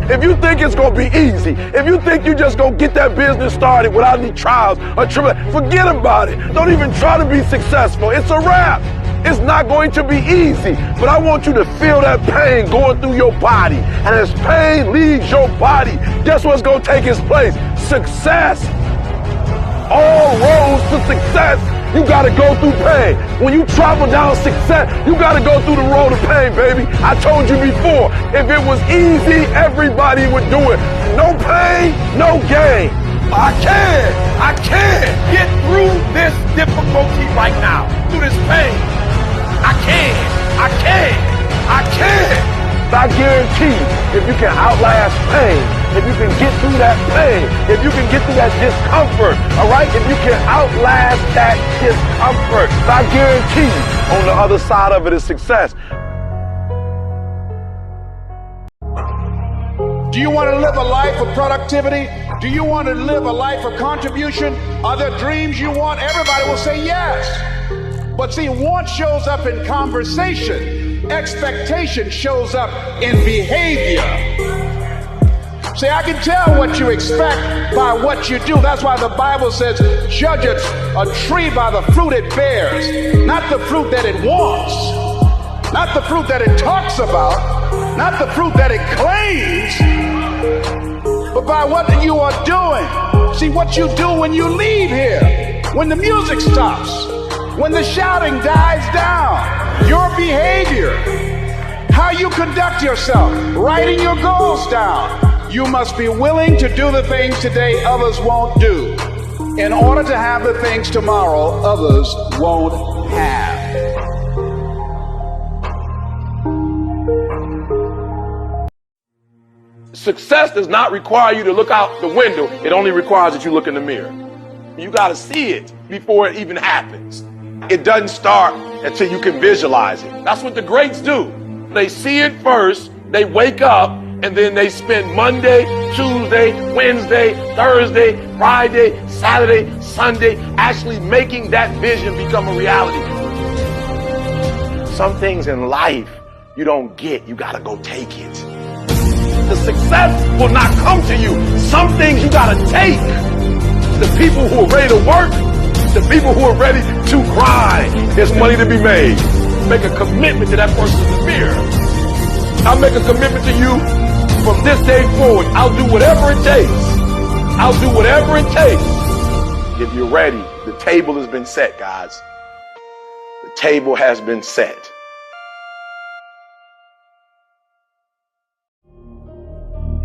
If you think it's going to be easy, if you think you just going to get that business started without any trials or tribulations, forget about it. Don't even try to be successful. It's a wrap. It's not going to be easy, but I want you to feel that pain going through your body. And as pain leaves your body, guess what's going to take its place? Success. All roads to success, you got to go through pain. When you travel down success, you got to go through the road of pain, baby. I told you before, if it was easy, everybody would do it. No pain, no gain. I can get through this difficulty right now, through this pain. I can. I guarantee if you can outlast pain, if you can get through that pain, if you can get through that discomfort, all right? If you can outlast that discomfort, I guarantee on the other side of it is success. Do you want to live a life of productivity? Do you want to live a life of contribution? Are there dreams you want? Everybody will say yes. But see, want shows up in conversation. Expectation shows up in behavior. See, I can tell what you expect by what you do. That's why the Bible says, judge a tree by the fruit it bears, not the fruit that it wants, not the fruit that it talks about, not the fruit that it claims, but by what you are doing. See, what you do when you leave here, when the music stops, when the shouting dies down, your behavior, how you conduct yourself, writing your goals down. You must be willing to do the things today others won't do in order to have the things tomorrow others won't have. Success does not require you to look out the window. It only requires that you look in the mirror. You got to see it before it even happens. It doesn't start until you can visualize it. That's what the greats do. They see it first, they wake up, and then they spend Monday, Tuesday, Wednesday, Thursday, Friday, Saturday, Sunday actually making that vision become a reality. Some things in life you don't get, you gotta go take it. The success will not come to you. Some things you gotta take. The people who are ready to work, the people who are ready to grind, there's money to be made. Make a commitment to that person in the mirror. I'll make a commitment to you from this day forward. I'll do whatever it takes. I'll do whatever it takes. If you're ready, the table has been set, guys. The table has been set.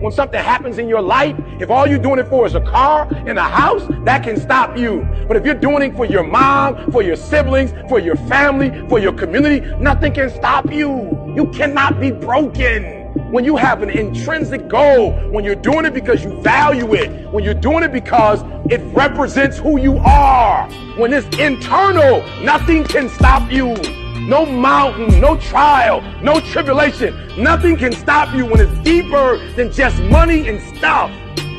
When something happens in your life, if all you're doing it for is a car and a house, that can stop you. But if you're doing it for your mom, for your siblings, for your family, for your community, nothing can stop you. You cannot be broken. When you have an intrinsic goal, when you're doing it because you value it, when you're doing it because it represents who you are, when it's internal, nothing can stop you. No mountain, no trial, no tribulation. Nothing can stop you when it's deeper than just money and stuff.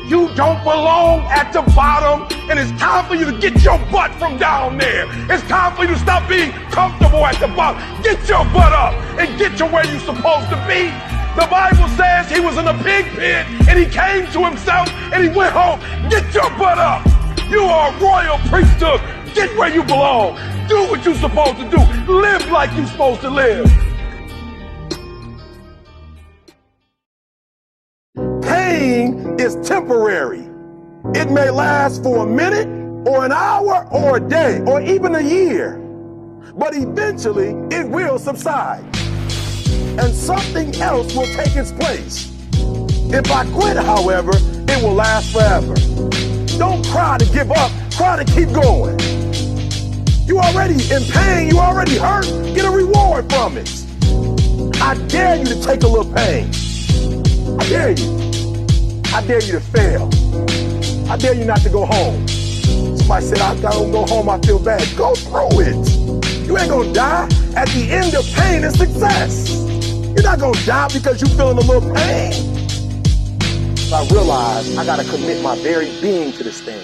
You don't belong at the bottom, and it's time for you to get your butt from down there. It's time for you to stop being comfortable at the bottom. Get your butt up and get to where you're supposed to be. The Bible says he was in a pig pit, and he came to himself, and he went home. Get your butt up. You are a royal priesthood. Get where you belong. Do what you're supposed to do. Live like you're supposed to live. Pain is temporary. It may last for a minute or an hour or a day or even a year, but eventually it will subside and something else will take its place. If I quit, however, it will last forever. Don't cry to give up, cry to keep going. You already in pain, you already hurt, get a reward from it. I dare you to take a little pain. I dare you. I dare you to fail. I dare you not to go home. Somebody said, I don't go home, I feel bad. Go through it. You ain't gonna die. At the end of pain is success. You're not gonna die because you're feeling a little pain. So I realized I gotta commit my very being to this thing.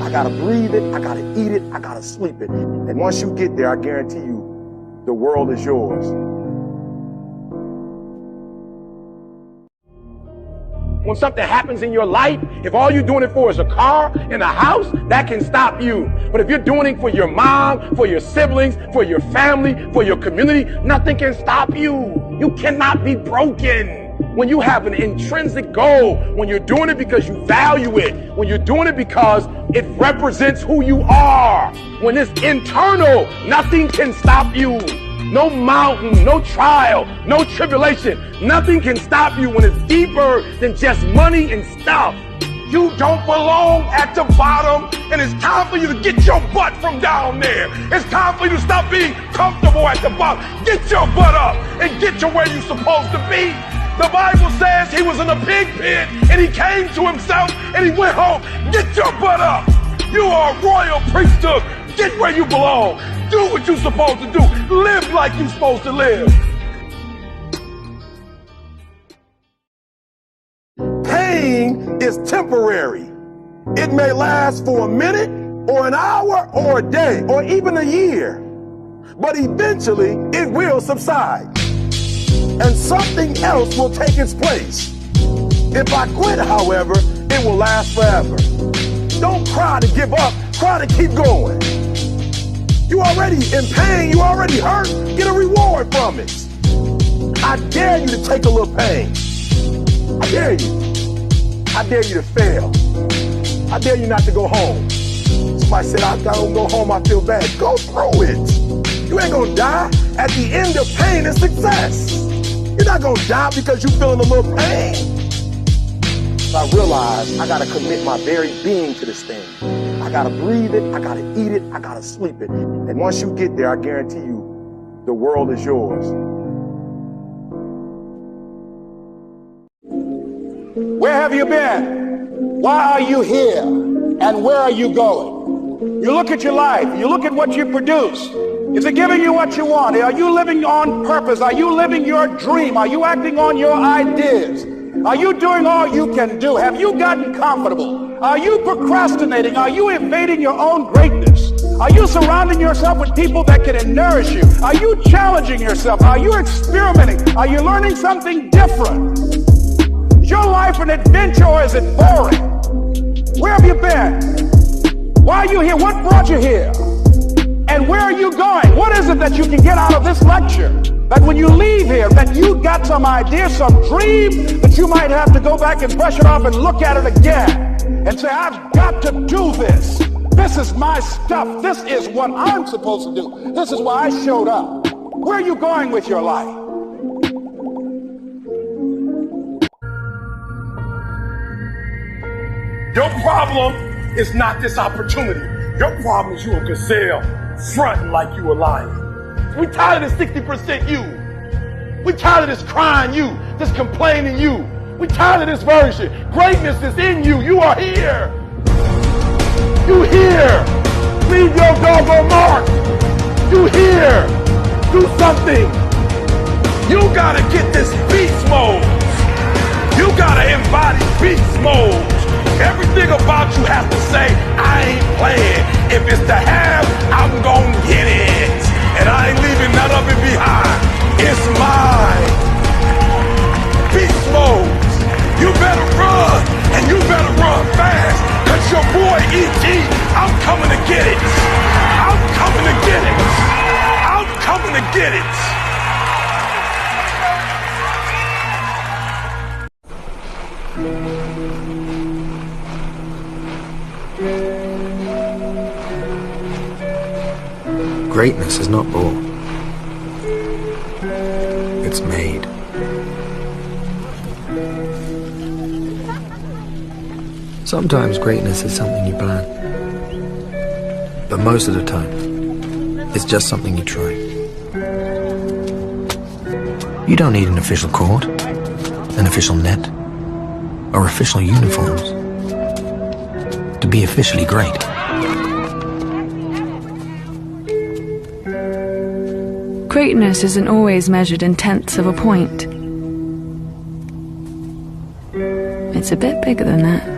I gotta breathe it, I gotta eat it, I gotta sleep it. And once you get there, I guarantee you, the world is yours. When something happens in your life, if all you're doing it for is a car and a house, that can stop you. But if you're doing it for your mom, for your siblings, for your family, for your community, nothing can stop you. You cannot be broken. When you have an intrinsic goal, when you're doing it because you value it, when you're doing it because it represents who you are, when it's internal, nothing can stop you. No mountain, no trial, no tribulation. Nothing can stop you when it's deeper than just money and stuff. You don't belong at the bottom, and it's time for you to get your butt from down there. It's time for you to stop being comfortable at the bottom. Get your butt up and get to where you're supposed to be. The Bible says he was in a pig pit and he came to himself and he went home. Get your butt up. You are a royal priesthood. Get where you belong. Do what you're supposed to do. Live like you're supposed to live. Pain is temporary. It may last for a minute or an hour or a day or even a year, but eventually it will subside and something else will take its place. If I quit, however, it will last forever. Don't cry to give up, cry to keep going. You already in pain, you already hurt, get a reward from it. I dare you to take a little pain. I dare you. I dare you to fail. I dare you not to go home. Somebody said, I don't go home, I feel bad. Go through it. You ain't gonna die. At the end of pain is success. You're not gonna die because you're feeling a little pain. So I realized I gotta commit my very being to this thing. I gotta breathe it, I gotta eat it, I gotta sleep it. And once you get there, I guarantee you, the world is yours. Where have you been? Why are you here? And where are you going? You look at your life, you look at what you produce. Is it giving you what you want? Are you living on purpose? Are you living your dream? Are you acting on your ideas? Are you doing all you can do? Have you gotten comfortable? Are you procrastinating? Are you evading your own greatness? Are you surrounding yourself with people that can nourish you? Are you challenging yourself? Are you experimenting? Are you learning something different? Is your life an adventure or is it boring? Where have you been? Why are you here? What brought you here? And where are you going? What is it that you can get out of this lecture? That when you leave here, that you got some idea, some dream, that you might have to go back and brush it off and look at it again and say, I've got to do this. This is my stuff. This is what I'm supposed to do. This is why I showed up. Where are you going with your life? Your problem is not this opportunity. Your problem is you a gazelle fronting like you a lion. We tired of this 60% you. We tired of this crying you, this complaining you. We tired of this version. Greatness is in you. You are here. You here. Leave your doggone mark. You here. Do something. You gotta get this beast mode. You gotta embody beast mode. Everything about you has to say, I ain't playing. If it's to have, I'm gonna get it. And I ain't leaving none of it behind. It's mine. Beast mode. You better run, and you better run fast. Cause your boy E.T., I'm coming to get it. I'm coming to get it. I'm coming to get it. Greatness is not born. It's made. Sometimes greatness is something you plan. But most of the time, it's just something you try. You don't need an official court, an official net, or official uniforms to be officially great. Greatness isn't always measured in tenths of a point. It's a bit bigger than that.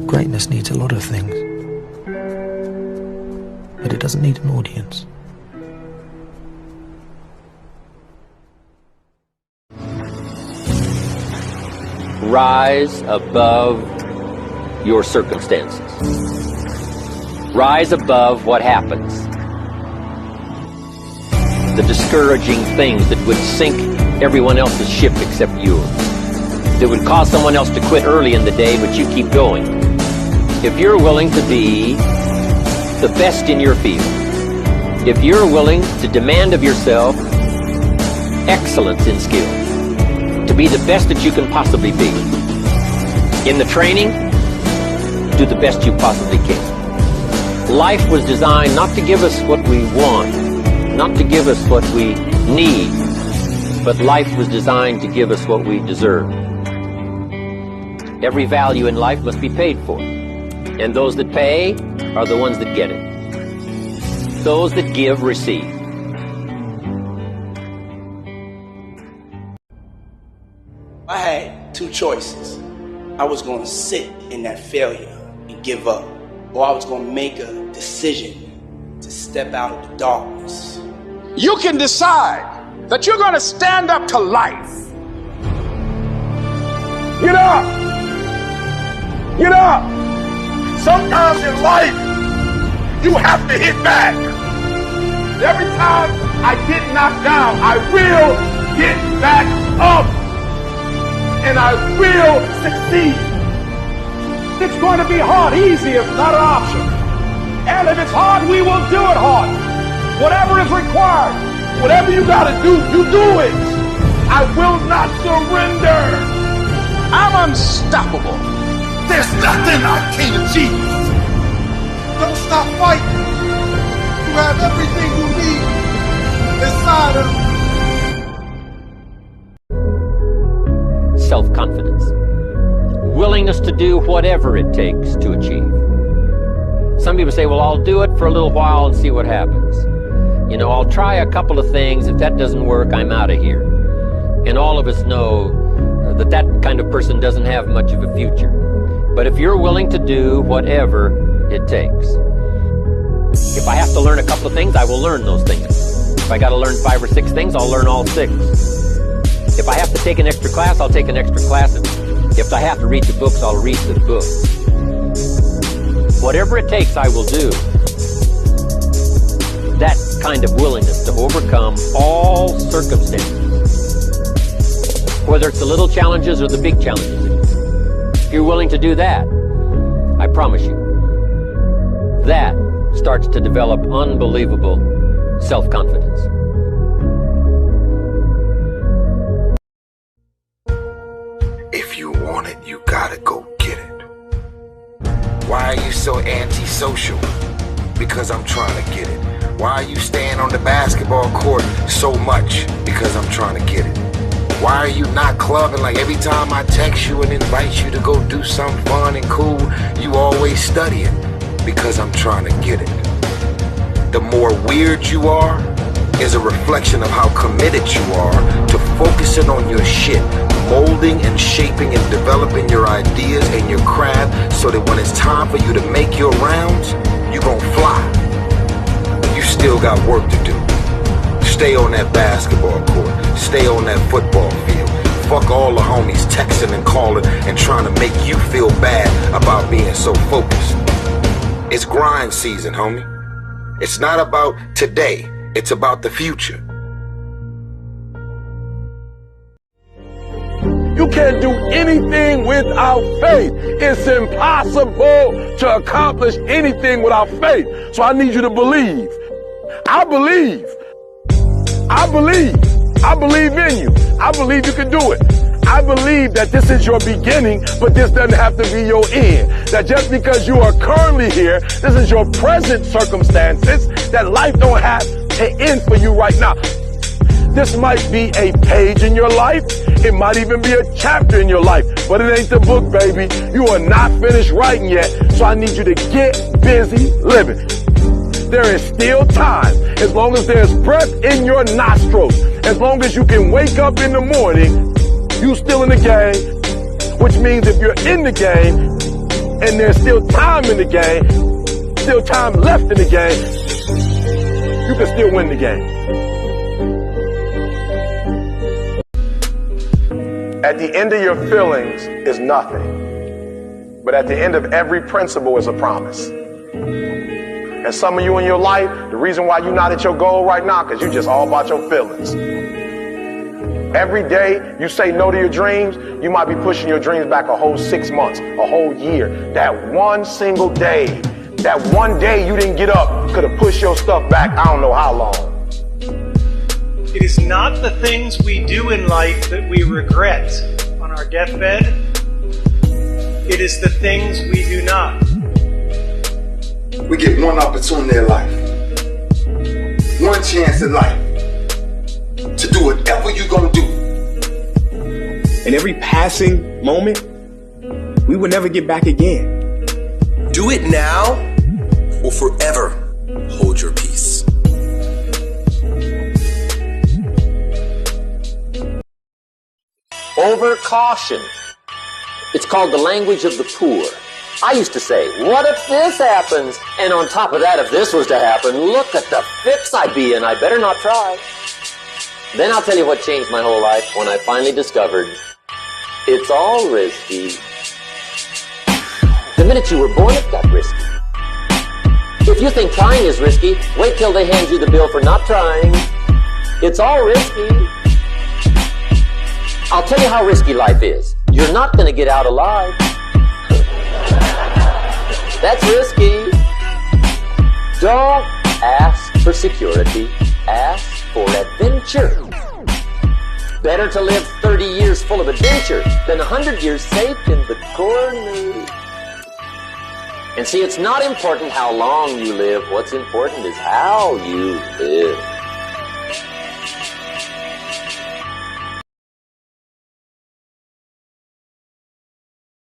Greatness needs a lot of things, but it doesn't need an audience. rise above your circumstances. Rise above what happens. The discouraging things that would sink everyone else's ship except yours. That would cause someone else to quit early in the day, but you keep going. If you're willing to be the best in your field, if you're willing to demand of yourself excellence in skill, to be the best that you can possibly be, in the training, do the best you possibly can. Life was designed not to give us what we want, not to give us what we need, but life was designed to give us what we deserve. Every value in life must be paid for, and those that pay are the ones that get it. Those that give, receive. I had two choices. I was going to sit in that failure and give up, or I was going to make a decision to step out of the darkness. You can decide that you're going to stand up to life. Get up! Get up! Sometimes in life, you have to hit back. Every time I get knocked down, I will get back up. And I will succeed. It's going to be hard. Easy is not an option. And if it's hard, we will do it hard. Whatever is required, whatever you got to do, you do it. I will not surrender. I'm unstoppable. There's nothing I can't achieve. Don't stop fighting. You have everything you need inside of you. Self-confidence. Willingness to do whatever it takes to achieve. Some people say, well, I'll do it for a little while and see what happens. You know, I'll try a couple of things. If that doesn't work, I'm out of here. And all of us know that that kind of person doesn't have much of a future. But if you're willing to do whatever it takes. If I have to learn a couple of things, I will learn those things. If I got to learn 5 or 6 things, I'll learn all 6. If I have to take an extra class, I'll take an extra class. If I have to read the books, I'll read the books. Whatever it takes, I will do. That kind of willingness to overcome all circumstances, whether it's the little challenges or the big challenges. If you're willing to do that, I promise you, that starts to develop unbelievable self-confidence. If you want it, you gotta go get it. Why are you so antisocial? Because I'm trying to get it. Why are you staying on the basketball court so much? Because I'm trying to get it. Why are you not clubbing? Like every time I text you and invite you to go do something fun and cool, you always studying. Because I'm trying to get it. The more weird you are is a reflection of how committed you are to focusing on your shit, molding and shaping and developing your ideas and your craft so that when it's time for you to make your rounds, you gon' fly. You still got work to do. Stay on that basketball court. Stay on that football field. Fuck all the homies texting and calling and trying to make you feel bad about being so focused. It's grind season, homie. It's not about today. It's about the future. You can't do anything without faith. It's impossible to accomplish anything without faith. So I need you to believe. I believe. I believe. I believe in you. I believe you can do it. I believe that this is your beginning, but this doesn't have to be your end. That just because you are currently here, this is your present circumstances, that life don't have an end for you right now. This might be a page in your life. It might even be a chapter in your life, but it ain't the book, baby. You are not finished writing yet, so I need you to get busy living. There is still time. As long as there's breath in your nostrils, as long as you can wake up in the morning, you still in the game, which means if you're in the game and there's still time in the game, still time left in the game, you can still win the game. At the end of your feelings is nothing. But at the end of every principle is a promise. And some of you in your life, the reason why you're not at your goal right now, because you're just all about your feelings. Every day you say no to your dreams, you might be pushing your dreams back a whole 6 months, a whole year. That one single day, that one day you didn't get up could have pushed your stuff back I don't know how long. It is not the things we do in life that we regret on our deathbed. It is the things we do not. We get one opportunity in life, one chance in life to do whatever you're gonna do. And every passing moment, we will never get back again. Do it now or forever hold your peace. Over caution. It's called the language of the poor. I used to say, what if this happens? And on top of that, if this was to happen, look at the fix I'd be in. I better not try. Then I'll tell you what changed my whole life when I finally discovered it's all risky. The minute you were born, it got risky. If you think trying is risky, wait till they hand you the bill for not trying. It's all risky. I'll tell you how risky life is. You're not going to get out alive. That's risky. Don't ask for security. Ask for adventure. Better to live 30 years full of adventure than 100 years safe in the corner. And see, it's not important how long you live. What's important is how you live.